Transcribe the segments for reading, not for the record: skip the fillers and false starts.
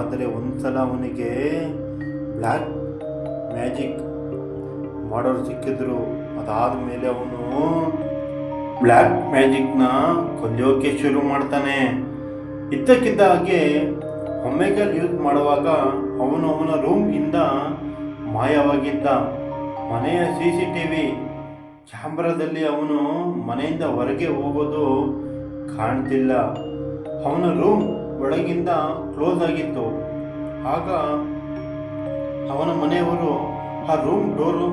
ಆದರೆ ಒಂದ್ಸಲ ಅವನಿಗೆ ಬ್ಲ್ಯಾಕ್ ಮ್ಯಾಜಿಕ್ ಮಾಡೋರು ಸಿಕ್ಕಿದ್ರು. ಅದಾದ ಮೇಲೆ ಅವನು ಬ್ಲ್ಯಾಕ್ ಮ್ಯಾಜಿಕ್ನ ಕಲಿಯೋಕೆ ಶುರು ಮಾಡ್ತಾನೆ. ಇದ್ದಕ್ಕಿದ್ದ ಹಾಗೆ ಒಮೆಗಲ್ ಯೂಸ್ ಮಾಡುವಾಗ ಅವನು ಅವನ ರೂಮ್ ಇಂದ ಮಾಯವಾಗಿದ್ದ. ಮನೆಯ CCTV ಕ್ಯಾಮ್ರಾದಲ್ಲಿ ಅವನು ಮನೆಯಿಂದ ಹೊರಗೆ ಹೋಗೋದು ಕಾಣ್ತಿಲ್ಲ. ಅವನ ರೂಮ್ ಒಳಗಿಂದ ಕ್ಲೋಸ್ ಆಗಿತ್ತು. ಆಗ ಅವನ ಮನೆಯವರು ಆ ರೂಮ್ ಡೋರು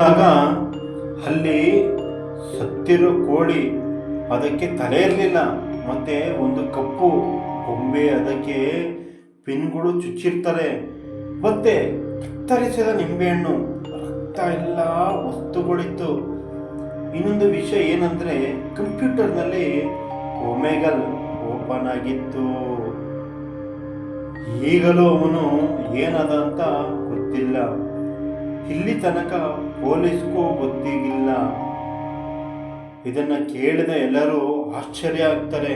ಆಗ ಅಲ್ಲಿ ಸತ್ತಿರೋ ಕೋಳಿ, ಅದಕ್ಕೆ ತಲೆ ಇರಲಿಲ್ಲ, ಮತ್ತೆ ಒಂದು ಕಪ್ಪು ಗೊಂಬೆ, ಅದಕ್ಕೆ ಪಿನ್ಗಳು ಚುಚ್ಚಿರ್ತಾರೆ, ಮತ್ತೆ ಕತ್ತರಿಸಿದ ನಿಂಬೆಹಣ್ಣು, ರಕ್ತ ಎಲ್ಲ ವಸ್ತುಗಳಿತ್ತು. ಇನ್ನೊಂದು ವಿಷಯ ಏನಂದ್ರೆ ಕಂಪ್ಯೂಟರ್ನಲ್ಲಿ ಒಮೆಗಲ್ ಓಪನ್ ಆಗಿತ್ತು. ಈಗಲೂ ಅವನು ಏನದ ಅಂತ ಗೊತ್ತಿಲ್ಲ. ಇಲ್ಲಿ ತನಕ ಪೊಲೀಸ್ಗೂ ಗೊತ್ತಿಲ್ಲ. ಇದನ್ನ ಕೇಳಿದ ಎಲ್ಲರೂ ಆಶ್ಚರ್ಯ ಆಗ್ತಾರೆ.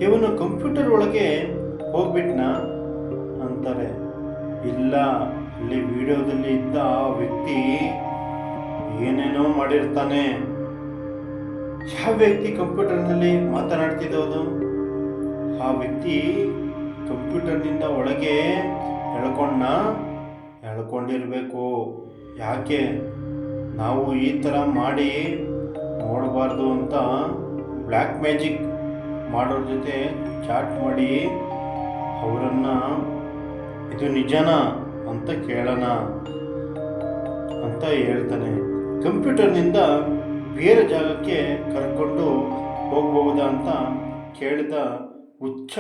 ಇವನು ಕಂಪ್ಯೂಟರ್ ಒಳಗೆ ಹೋಗ್ಬಿಟ್ನಾ ಅಂತಾರೆ. ಇಲ್ಲ, ಅಲ್ಲಿ ವಿಡಿಯೋದಲ್ಲಿ ಇದ್ದ ಆ ವ್ಯಕ್ತಿ ಏನೇನೋ ಮಾಡಿರ್ತಾನೆ. ಯಾವ ವ್ಯಕ್ತಿ ಕಂಪ್ಯೂಟರ್ನಲ್ಲಿ ಮಾತನಾಡ್ತಿದ್ದೋದು? ಆ ವ್ಯಕ್ತಿ ಕಂಪ್ಯೂಟರ್ನಿಂದ ಒಳಗೆ ಎಳ್ಕೊಂಡಿರ್ಬೇಕು. ಯಾಕೆ ನಾವು ಈ ಥರ ಮಾಡಿ ನೋಡಬಾರ್ದು ಅಂತ ಬ್ಲ್ಯಾಕ್ ಮ್ಯಾಜಿಕ್ ಮಾಡೋರ ಜೊತೆ ಚಾಟ್ ಮಾಡಿ ಅವರನ್ನು ಇದು ನಿಜನಾ ಅಂತ ಕೇಳೋಣ ಅಂತ ಹೇಳ್ತಾನೆ. ಕಂಪ್ಯೂಟರ್ನಿಂದ ಬೇರೆ ಜಾಗಕ್ಕೆ ಕರ್ಕೊಂಡು ಹೋಗ್ಬಹುದಾ ಅಂತ ಕೇಳಿದ ಹುಚ್ಚ